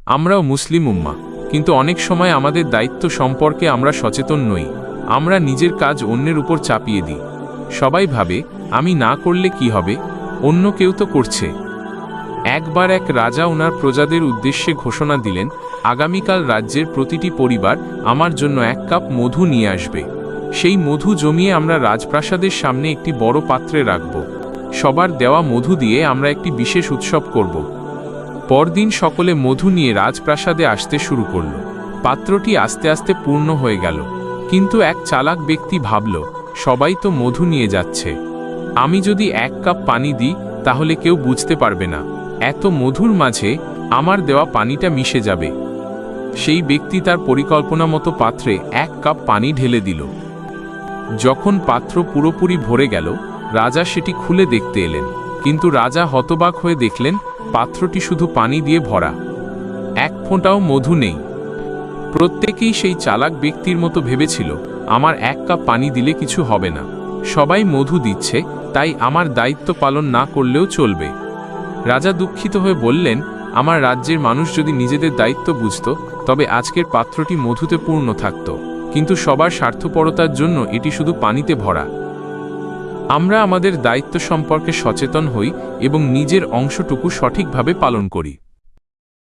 আমরাও মুসলিম উম্মা, কিন্তু অনেক সময় আমাদের দায়িত্ব সম্পর্কে আমরা সচেতন নই। আমরা নিজের কাজ অন্যের উপর চাপিয়ে দিই। সবাই ভাবে, আমি না করলে কি হবে, অন্য কেউ তো করছে। একবার এক রাজা ওনার প্রজাদের উদ্দেশ্যে ঘোষণা দিলেন, আগামীকাল রাজ্যের প্রতিটি পরিবার আমার জন্য 1 কাপ মধু নিয়ে আসবে। সেই মধু জমিয়ে আমরা রাজপ্রাসাদের সামনে একটি বড় পাত্রে রাখব। সবার দেওয়া মধু দিয়ে আমরা একটি বিশেষ উৎসব করব। পরদিন সকলে মধু নিয়ে রাজপ্রাসাদে আসতে শুরু করল। পাত্রটি আস্তে আস্তে পূর্ণ হয়ে গেল, কিন্তু এক চালাক ব্যক্তি ভাবল, সবাই তো মধু নিয়ে যাচ্ছে, আমি যদি 1 কাপ পানি দিই তাহলে কেউ বুঝতে পারবে না, এত মধুর মাঝে আমার দেওয়া পানিটা মিশে যাবে। সেই ব্যক্তি তার পরিকল্পনা মতো পাত্রে 1 কাপ পানি ঢেলে দিল। যখন পাত্র পুরোপুরি ভরে গেল, রাজা সেটি খুলে দেখতে এলেন, কিন্তু রাজা হতবাক হয়ে দেখলেন পাত্রটি শুধু পানি দিয়ে ভরা, 1 ফোঁটাও মধু নেই। প্রত্যেকেই সেই চালাক ব্যক্তির মতো ভেবেছিল, আমার 1 কাপ পানি দিলে কিছু হবে না, সবাই মধু দিচ্ছে, তাই আমার দায়িত্ব পালন না করলেও চলবে। রাজা দুঃখিত হয়ে বললেন, আমার রাজ্যের মানুষ যদি নিজেদের দায়িত্ব বুঝত, তবে আজকের পাত্রটি মধুতে পূর্ণ থাকত, কিন্তু সবার স্বার্থপরতার জন্য এটি শুধু পানিতে ভরা। আমরা আমাদের দায়িত্ব সম্পর্কে সচেতন হই এবং নিজের অংশটুকু সঠিকভাবে পালন করি।